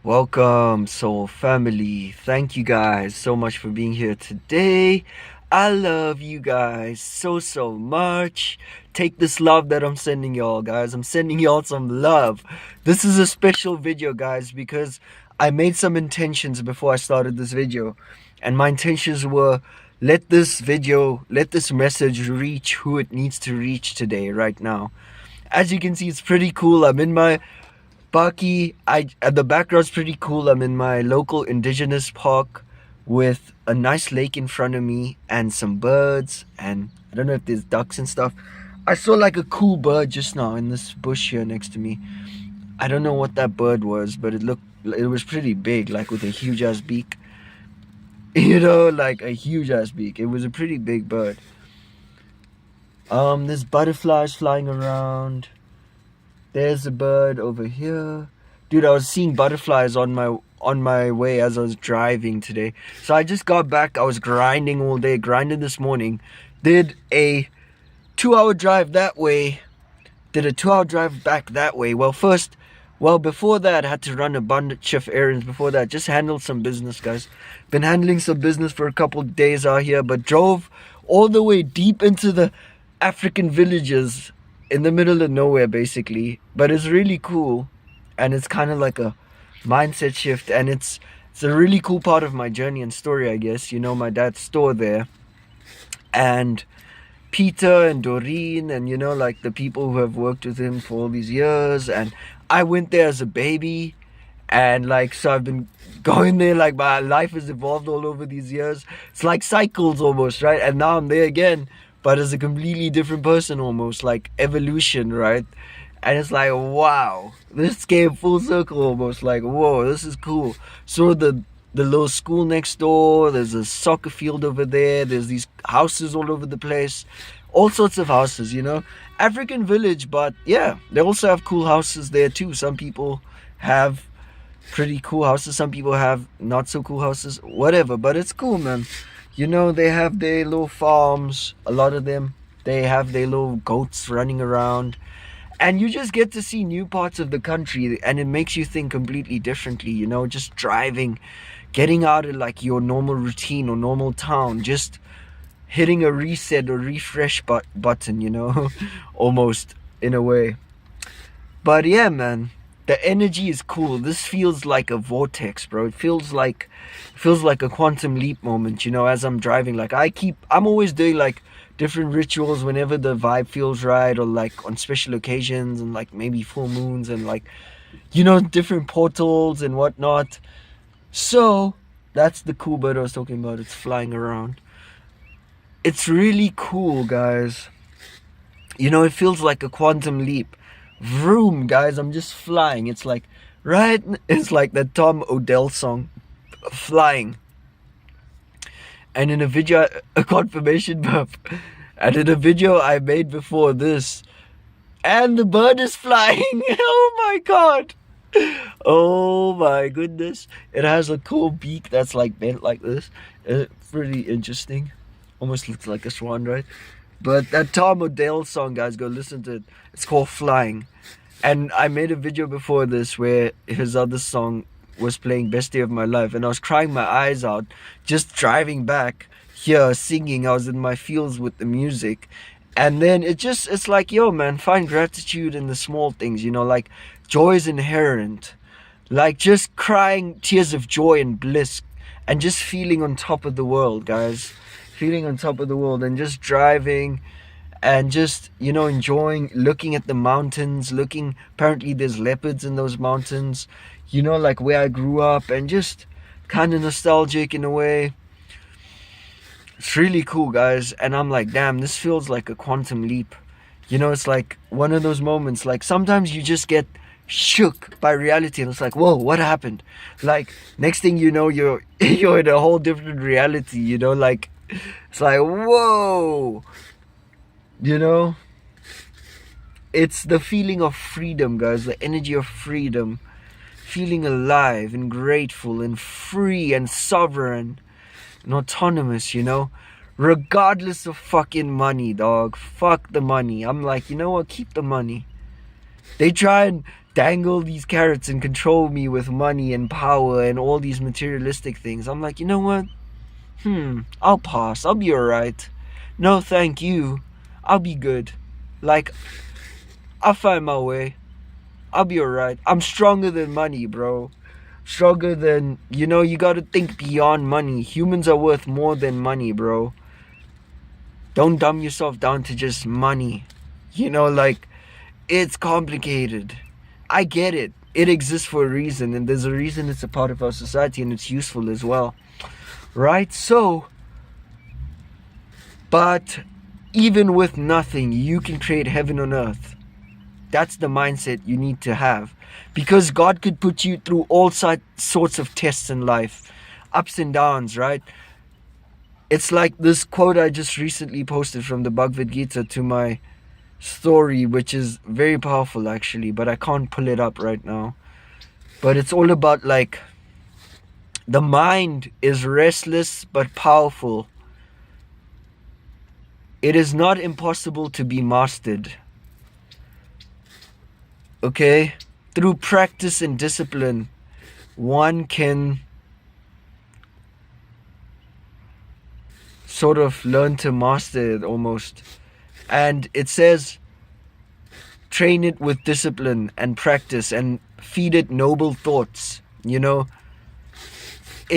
Welcome, soul family. Thank you guys so much for being here today. I love you guys so much. Take this love that I'm sending y'all, guys. I'm sending y'all some love. This is a special video, guys, because I made some intentions before I started this video. And my intentions were let this message reach who it needs to reach today, right now. As you can see, it's pretty cool. I'm in my the background's pretty cool. I'm in my local indigenous park with a nice lake in front of me and some birds, and I don't know if there's ducks and stuff. I saw like a cool bird just now in this bush here next to me. I don't know what that bird was, but it was pretty big, like with a huge ass beak. Like a huge ass beak. It was a pretty big bird. There's butterflies flying around. There's a bird over here. Dude, I was seeing butterflies on my way as I was driving today. So I just got back. I was grinding all day, grinding this morning. Did a 2-hour drive that way. Did a 2-hour drive back that way. Before that, I had to run a bunch of errands. Before that, just handled some business, guys. Been handling some business for a couple of days out here, but drove all the way deep into the African villages in the middle of nowhere, basically. But it's really cool, and it's kind of like a mindset shift, and it's a really cool part of my journey and story, I guess. My dad's store there, and Peter and Doreen, and like the people who have worked with him for all these years. And I went there as a baby, and so I've been going there. Like, my life has evolved all over these years. It's like cycles almost, right? And now I'm there again, but as a completely different person, almost like evolution, right? And it's like, wow, this came full circle almost. Like, whoa, this is cool. So the little school next door, there's a soccer field over there, there's these houses all over the place, all sorts of houses, African village. But yeah, they also have cool houses there too. Some people have pretty cool houses, some people have not so cool houses, whatever, but it's cool, man. They have their little farms. A lot of them, they have their little goats running around, and you just get to see new parts of the country, and it makes you think completely differently. Just driving, getting out of like your normal routine or normal town, just hitting a reset or refresh button, almost, in a way. But yeah, man, the energy is cool. This feels like a vortex, bro. It feels like a quantum leap moment, as I'm driving. Like, I'm always doing like different rituals whenever the vibe feels right, or like on special occasions, and like maybe full moons, and like, different portals and whatnot. So that's the cool bird I was talking about. It's flying around. It's really cool, guys. It feels like a quantum leap. Vroom, guys, I'm just flying. It's like, right? It's like the Tom Odell song, Flying. And in a video, a confirmation buff. And in a video I made before this, and the bird is flying. Oh my god. Oh my goodness. It has a cool beak that's like bent like this. Pretty interesting. Almost looks like a swan, right? But that Tom Odell song, guys, go listen to it. It's called Flying. And I made a video before this where his other song was playing, Best Day of My Life, and I was crying my eyes out just driving back here, singing. I was in my feels with the music. And then it's like, yo, man, find gratitude in the small things, like joy is inherent. Like just crying tears of joy and bliss, and just feeling on top of the world, guys. Feeling on top of the world, and just driving, and just enjoying, looking at the mountains, apparently there's leopards in those mountains, like where I grew up, and just kind of nostalgic in a way. It's really cool, guys. And I'm like, damn, this feels like a quantum leap. It's like one of those moments, like sometimes you just get shook by reality, and it's like, whoa, what happened? Like, next thing you know, you're in a whole different reality, like, it's like, whoa. It's the feeling of freedom, guys. The energy of freedom. Feeling alive and grateful and free and sovereign and autonomous, regardless of fucking money, dog. Fuck the money. I'm like, you know what? Keep the money. They try and dangle these carrots and control me with money and power and all these materialistic things. I'm like, you know what? I'll pass. I'll be alright. No, thank you. I'll be good. Like, I'll find my way. I'll be alright. I'm stronger than money, bro. Stronger than, you gotta think beyond money. Humans are worth more than money, bro. Don't dumb yourself down to just money. Like, it's complicated. I get it. It exists for a reason, and there's a reason it's a part of our society, and it's useful as well. Right? So, but even with nothing, you can create heaven on earth. That's the mindset you need to have. Because God could put you through all sorts of tests in life. Ups and downs, right? It's like this quote I just recently posted from the Bhagavad Gita to my story, which is very powerful actually, but I can't pull it up right now. But it's all about like, the mind is restless but powerful. It is not impossible to be mastered. Okay? Through practice and discipline, one can sort of learn to master it almost. And it says, train it with discipline and practice and feed it noble thoughts. It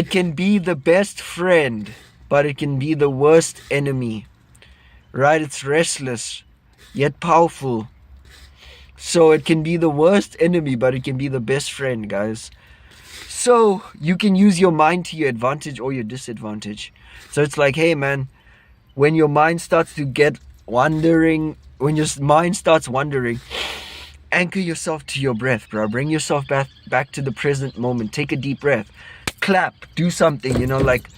can be the best friend, but it can be the worst enemy. Right? It's restless, yet powerful. So it can be the worst enemy, but it can be the best friend, guys. So you can use your mind to your advantage or your disadvantage. So it's like, hey man, when your mind starts to get wandering, when your mind starts wandering, anchor yourself to your breath, bro. Bring yourself back to the present moment. Take a deep breath. Clap. Do something, like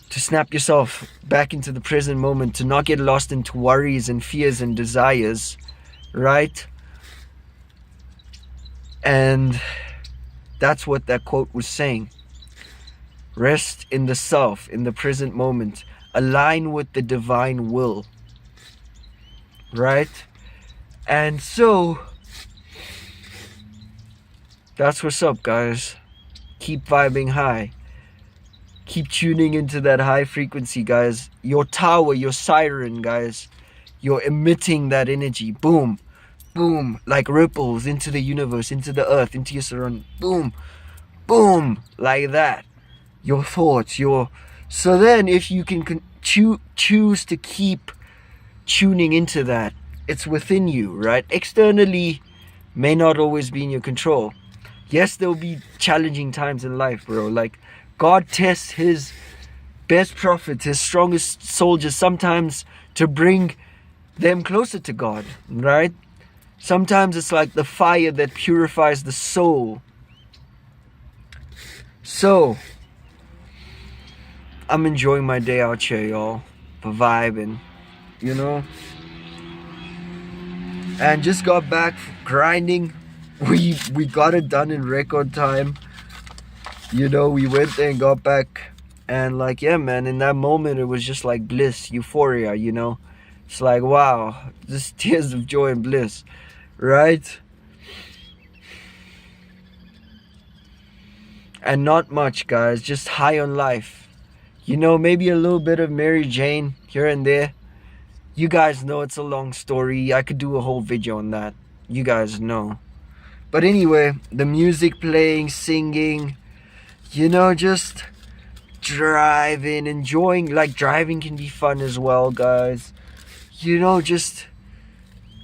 to snap yourself back into the present moment, to not get lost into worries and fears and desires, right? And that's what that quote was saying. Rest in the self, in the present moment. Align with the divine will. Right? And so, that's what's up, guys. Keep vibing high. Keep tuning into that high frequency, guys. Your tower, your siren, guys. You're emitting that energy. Boom. Boom. Like ripples into the universe, into the earth, into your surrounding. Boom. Boom. Like that. Your thoughts, So then, if you can choose to keep tuning into that, it's within you, right? Externally may not always be in your control. Yes, there will be challenging times in life, bro. Like, God tests his best prophets, his strongest soldiers, sometimes to bring them closer to God, right? Sometimes it's like the fire that purifies the soul. So, I'm enjoying my day out here, y'all. Vibing, And just got back grinding. We got it done in record time. We went there and got back. And like, yeah, man, in that moment, it was just like bliss, euphoria, It's like, wow, just tears of joy and bliss, right? And not much, guys, just high on life. Maybe a little bit of Mary Jane here and there. You guys know it's a long story. I could do a whole video on that. You guys know. But anyway, the music playing, singing, just driving, enjoying. Like, driving can be fun as well, guys. Just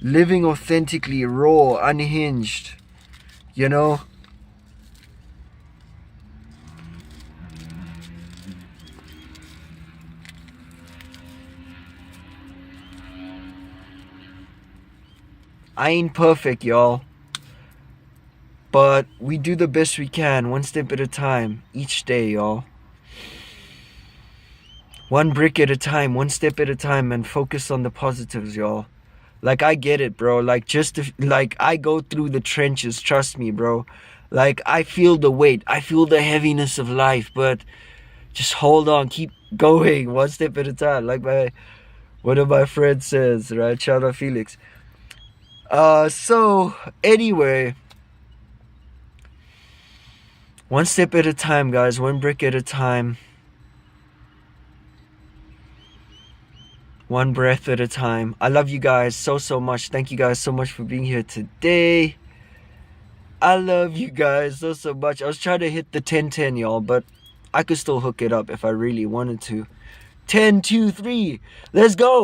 living authentically, raw, unhinged. I ain't perfect, y'all. But we do the best we can, one step at a time, each day, y'all. One brick at a time, one step at a time, and focus on the positives, y'all. Like, I get it, bro. Like, I go through the trenches, trust me, bro. Like, I feel the weight, I feel the heaviness of life, but just hold on, keep going, one step at a time. Like one of my friends says, right? Shout out Felix. So, anyway, One step at a time, guys. One brick at a time. One breath at a time. I love you guys so much. Thank you guys so much for being here today. I love you guys so much. I was trying to hit the 10-10, y'all, but I could still hook it up if I really wanted to. 10, 2, 3. Let's go.